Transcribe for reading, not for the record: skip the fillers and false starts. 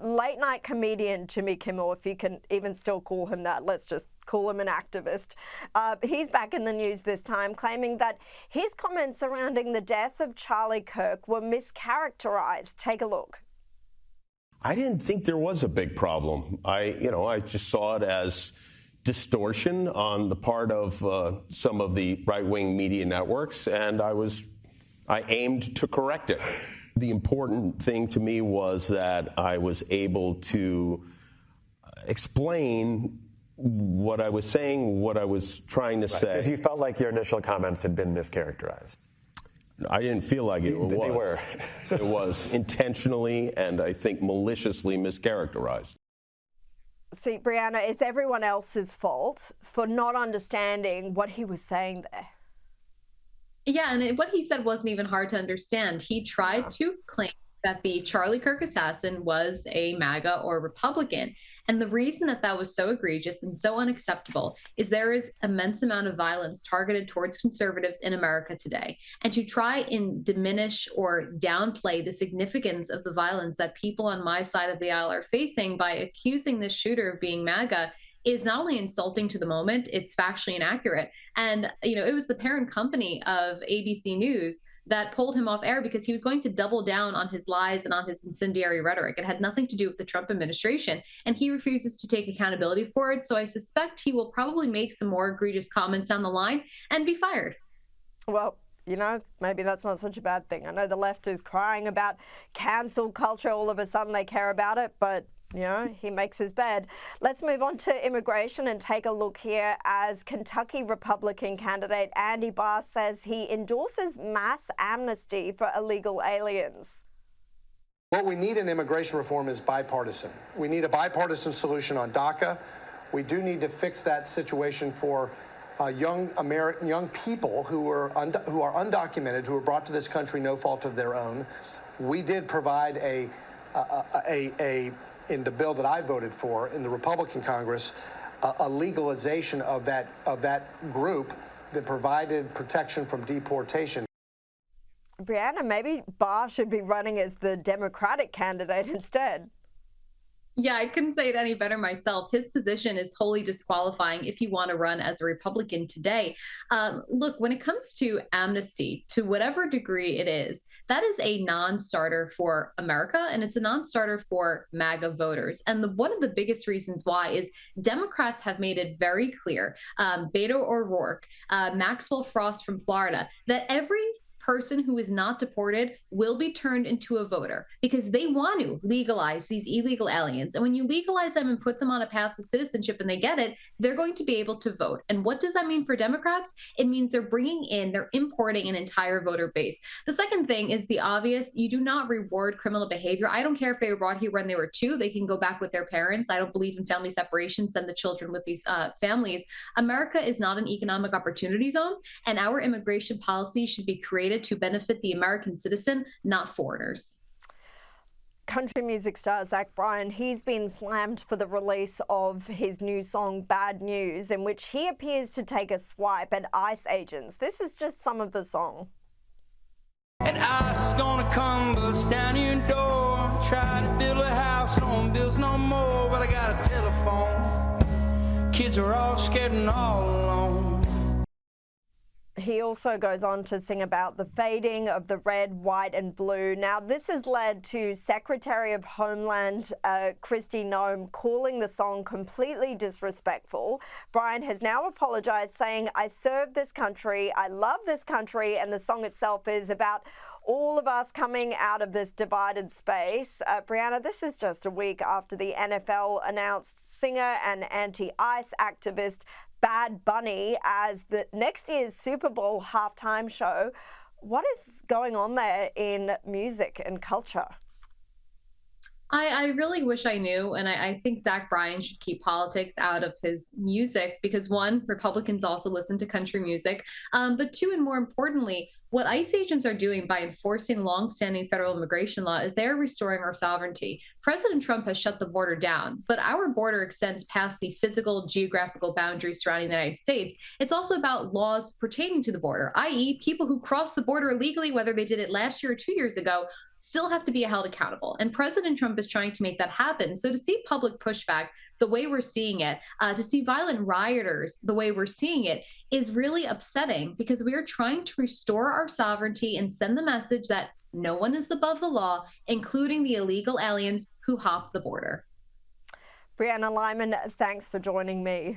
late night comedian Jimmy Kimmel, if you can even still call him that, let's just call him an activist. He's back in the news this time, claiming that his comments surrounding the death of Charlie Kirk were mischaracterized. Take a look. I didn't think there was a big problem. I just saw it as distortion on the part of some of the right-wing media networks, and I aimed to correct it. The important thing to me was that I was able to explain what I was saying, what I was trying to say. Because you felt like your initial comments had been mischaracterized. I didn't feel like it was. They were. It was intentionally and I think maliciously mischaracterized. See, Brianna, it's everyone else's fault for not understanding what he was saying there. Yeah, and what he said wasn't even hard to understand. He tried to claim that the Charlie Kirk assassin was a MAGA or Republican. And the reason that that was so egregious and so unacceptable is there is immense amount of violence targeted towards conservatives in America today. And to try and diminish or downplay the significance of the violence that people on my side of the aisle are facing by accusing this shooter of being MAGA is not only insulting to the moment, it's factually inaccurate. And, it was the parent company of ABC News that pulled him off air because he was going to double down on his lies and on his incendiary rhetoric. It had nothing to do with the Trump administration, and he refuses to take accountability for it. So I suspect he will probably make some more egregious comments down the line and be fired. Well, maybe that's not such a bad thing. I know the left is crying about cancel culture. All of a sudden they care about it, but he makes his bed. Let's move on to immigration and take a look here as Kentucky Republican candidate Andy Barr says he endorses mass amnesty for illegal aliens. What we need in immigration reform is bipartisan. We need a bipartisan solution on DACA. We do need to fix that situation for young people who are undocumented, who were brought to this country no fault of their own. We did provide in the bill that I voted for in the Republican Congress, a legalization of that group that provided protection from deportation. Brianna, maybe Barr should be running as the Democratic candidate instead. Yeah, I couldn't say it any better myself. His position is wholly disqualifying if you want to run as a Republican today. Look, when it comes to amnesty, to whatever degree it is, that is a non-starter for America, and it's a non-starter for MAGA voters. And one of the biggest reasons why is Democrats have made it very clear, Beto O'Rourke, Maxwell Frost from Florida, that every person who is not deported will be turned into a voter because they want to legalize these illegal aliens. And when you legalize them and put them on a path to citizenship and they get it, they're going to be able to vote. And what does that mean for Democrats? It means they're importing an entire voter base. The second thing is the obvious. You do not reward criminal behavior. I don't care if they were brought here when they were 2, they can go back with their parents. I don't believe in family separation, send the children with these families. America is not an economic opportunity zone, and our immigration policy should be created to benefit the American citizen, not foreigners. Country music star Zach Bryan, he's been slammed for the release of his new song Bad News, in which he appears to take a swipe at ICE agents. This is just some of the song. And ICE gonna come bust down your door, try to build a house, no one builds no more, but I got a telephone. Kids are all scared and all alone. He also goes on to sing about the fading of the red, white and blue. Now, this has led to Secretary of Homeland Kristi Noem calling the song completely disrespectful. Bryan has now apologized, saying, "I serve this country, I love this country," and the song itself is about all of us coming out of this divided space. Brianna, this is just a week after the NFL announced singer and anti-ICE activist Bad Bunny as the next year's Super Bowl halftime show. What is going on there in music and culture? I really wish I knew, and I think Zach Bryan should keep politics out of his music because, 1, Republicans also listen to country music, but 2, and more importantly, what ICE agents are doing by enforcing longstanding federal immigration law is they're restoring our sovereignty. President Trump has shut the border down, but our border extends past the physical, geographical boundaries surrounding the United States. It's also about laws pertaining to the border, i.e. people who cross the border illegally, whether they did it last year or 2 years ago, still have to be held accountable. And President Trump is trying to make that happen. So to see public pushback the way we're seeing it, to see violent rioters the way we're seeing it, is really upsetting, because we are trying to restore our sovereignty and send the message that no one is above the law, including the illegal aliens who hop the border. Brianna Lyman, thanks for joining me.